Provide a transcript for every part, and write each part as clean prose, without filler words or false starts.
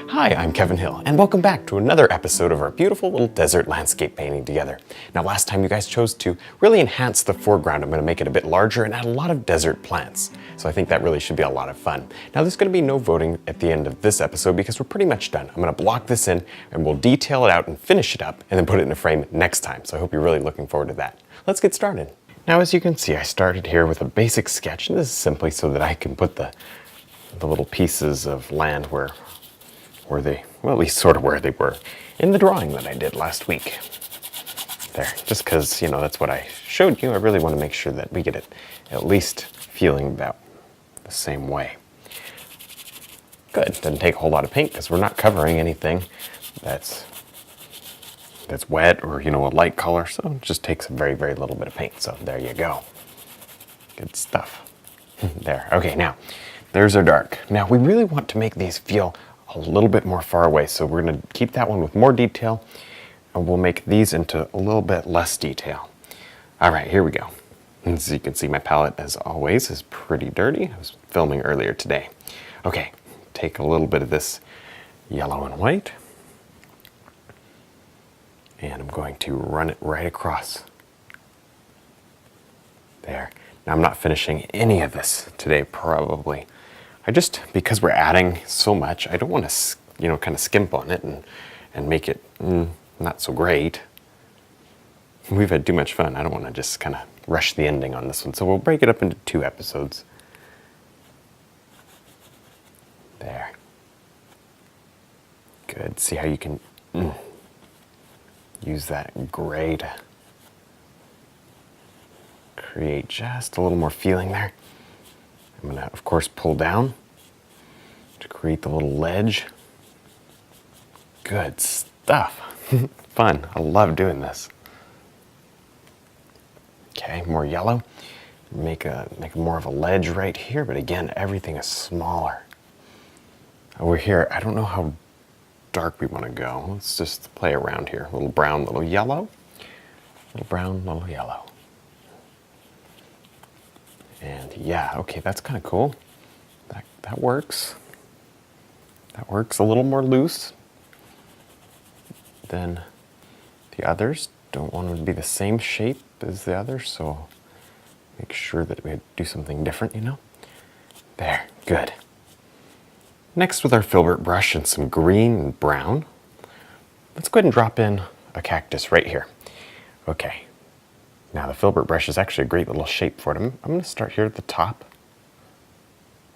Hi, I'm Kevin Hill, and welcome back to another episode of our beautiful little desert landscape painting together. Now, last time you guys chose to really enhance the foreground. I'm going to make it a bit larger and add a lot of desert plants. So I think that really should be a lot of fun. Now, there's going to be no voting at the end of this episode because we're pretty much done. I'm going to block this in and we'll detail it out and finish it up and then put it in a frame next time. So I hope you're really looking forward to that. Let's get started. Now, as you can see, I started here with a basic sketch, and this is simply so that I can put the little pieces of land where they, well, at least sort of where they were in the drawing that I did last week. There, just because, you know, that's what I showed you. I really want to make sure that we get it at least feeling about the same way. Good, doesn't take a whole lot of paint because we're not covering anything that's wet or, you know, a light color, so it just takes a very, very little bit of paint. So there you go. Good stuff. There, okay, now, there's our dark. Now, we really want to make these feel a little bit more far away, so we're going to keep that one with more detail, and we'll make these into a little bit less detail. All right, here we go. As you can see, my palette, as always, is pretty dirty. I was filming earlier today. Okay, take a little bit of this yellow and white, and I'm going to run it right across. There. Now, I'm not finishing any of this today, probably. Because we're adding so much, I don't want to, you know, kind of skimp on it and make it not so great. We've had too much fun. I don't want to just kind of rush the ending on this one. So we'll break it up into 2 episodes. There. Good. See how you can use that gray to create just a little more feeling there. I'm going to, of course, pull down to create the little ledge. Good stuff. Fun. I love doing this. Okay, more yellow. Make more of a ledge right here, but again, everything is smaller. Over here, I don't know how dark we want to go. Let's just play around here. A little brown, little yellow. Little brown, little yellow. And yeah, okay, that's kind of cool. That works. That works a little more loose than the others. Don't want them to be the same shape as the others, so make sure that we do something different, you know? There, good. Next, with our filbert brush and some green and brown, let's go ahead and drop in a cactus right here. Okay. Now, the filbert brush is actually a great little shape for it. I'm going to start here at the top,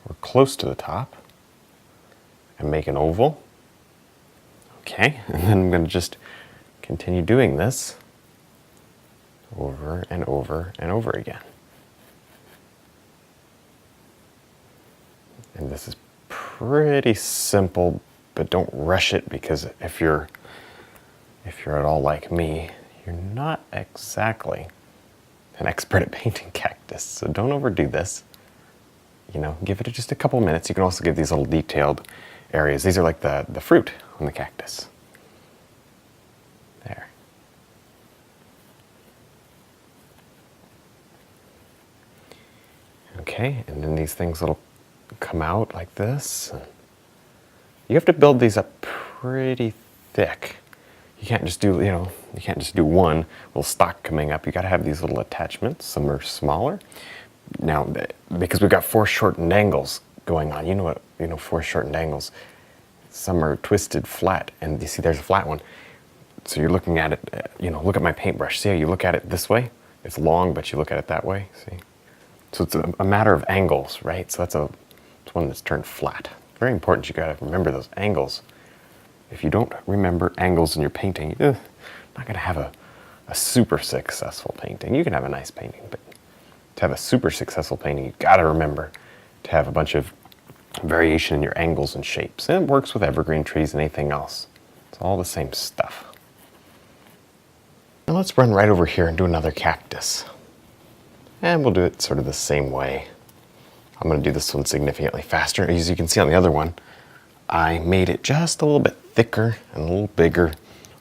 or close to the top, and make an oval. Okay, and then I'm going to just continue doing this over and over and over again. And this is pretty simple, but don't rush it, because if you're at all like me, you're not exactly an expert at painting cactus, so don't overdo this. You know, give it just a couple minutes. You can also give these little detailed areas. These are like the fruit on the cactus. There. Okay, and then these things will come out like this. You have to build these up pretty thick. You can't just do, you know, you can't just do one little stalk coming up. You got to have these little attachments. Some are smaller. Now, because we've got 4 shortened angles going on, you know what, 4 shortened angles. Some are twisted flat, and you see there's a flat one. So you're looking at it, look at my paintbrush. See how you look at it this way? It's long, but you look at it that way, see? So it's a matter of angles, right? So it's one that's turned flat. Very important, you got to remember those angles. If you don't remember angles in your painting, you're not going to have a super successful painting. You can have a nice painting, but to have a super successful painting, you've got to remember to have a bunch of variation in your angles and shapes. And it works with evergreen trees and anything else. It's all the same stuff. Now let's run right over here and do another cactus. And we'll do it sort of the same way. I'm going to do this one significantly faster. As you can see on the other one, I made it just a little bit thicker and a little bigger,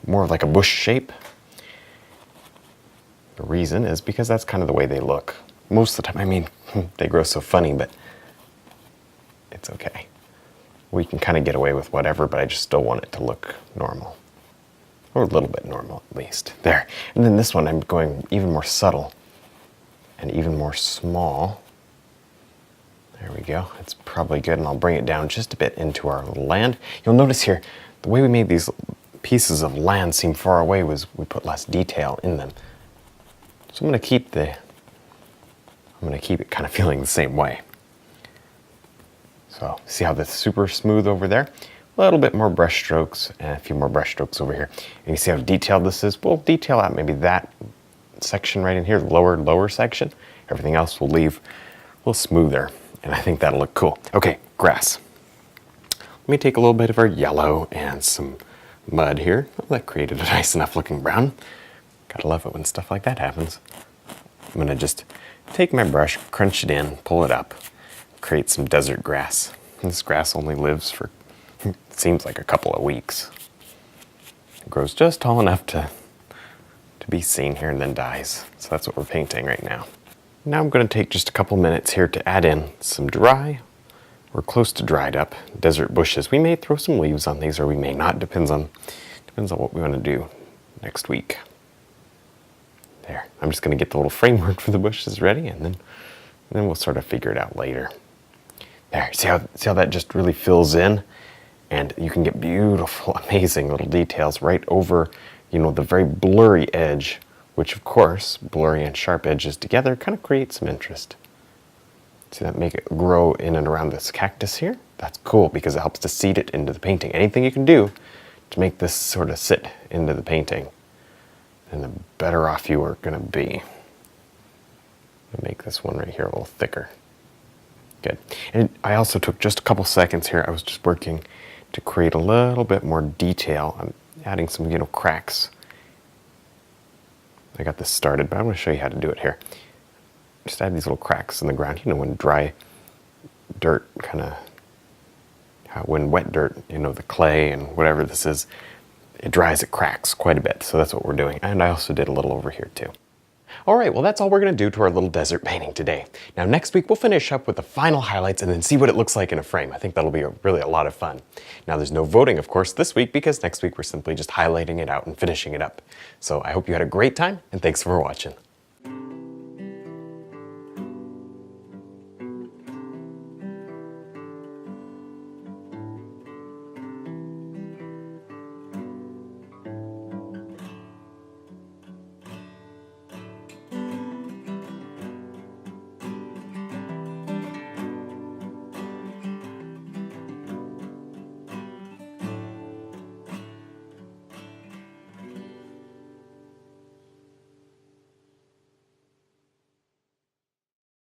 more of like a bush shape. The reason is because that's kind of the way they look. Most of the time, I mean, they grow so funny, but it's okay. we can kind of get away with whatever, but I just still want it to look normal. Or a little bit normal, at least. There. And then this one, I'm going even more subtle and even more small. There we go. It's probably good, and I'll bring it down just a bit into our little land. You'll notice here, the way we made these pieces of land seem far away was we put less detail in them. So I'm going to keep it kind of feeling the same way. So see how that's super smooth over there? A little bit more brush strokes and a few more brush strokes over here. And you see how detailed this is? We'll detail out maybe that section right in here, the lower section. Everything else we'll leave a little smoother, and I think that'll look cool. Okay, grass. Let me take a little bit of our yellow and some mud here. Oh, that created a nice enough looking brown. Gotta love it when stuff like that happens. I'm gonna just take my brush, crunch it in, pull it up, create some desert grass. And this grass only lives for, it seems like a couple of weeks. It grows just tall enough to be seen here and then dies. So that's what we're painting right now. Now I'm going to take just a couple minutes here to add in some dry or close to dried up desert bushes. We may throw some leaves on these or we may not, depends on what we want to do next week. There, I'm just going to get the little framework for the bushes ready, and then we'll sort of figure it out later. There, see how that just really fills in? And you can get beautiful, amazing little details right over, the very blurry edge, which of course, blurry and sharp edges together kind of create some interest. See that make it grow in and around this cactus here? That's cool because it helps to seed it into the painting. Anything you can do to make this sort of sit into the painting, and the better off you are going to be. I'll make this one right here a little thicker. Good. And I also took just a couple seconds here. I was just working to create a little bit more detail. I'm adding some, cracks. I got this started, but I'm going to show you how to do it here. Just add these little cracks in the ground. When dry dirt when wet dirt, the clay and whatever this is, it dries, it cracks quite a bit. So that's what we're doing. And I also did a little over here too. All right, well, that's all we're going to do to our little desert painting today. Now, next week, we'll finish up with the final highlights and then see what it looks like in a frame. I think that'll be really a lot of fun. Now, there's no voting, of course, this week because next week we're simply just highlighting it out and finishing it up. So I hope you had a great time, and thanks for watching.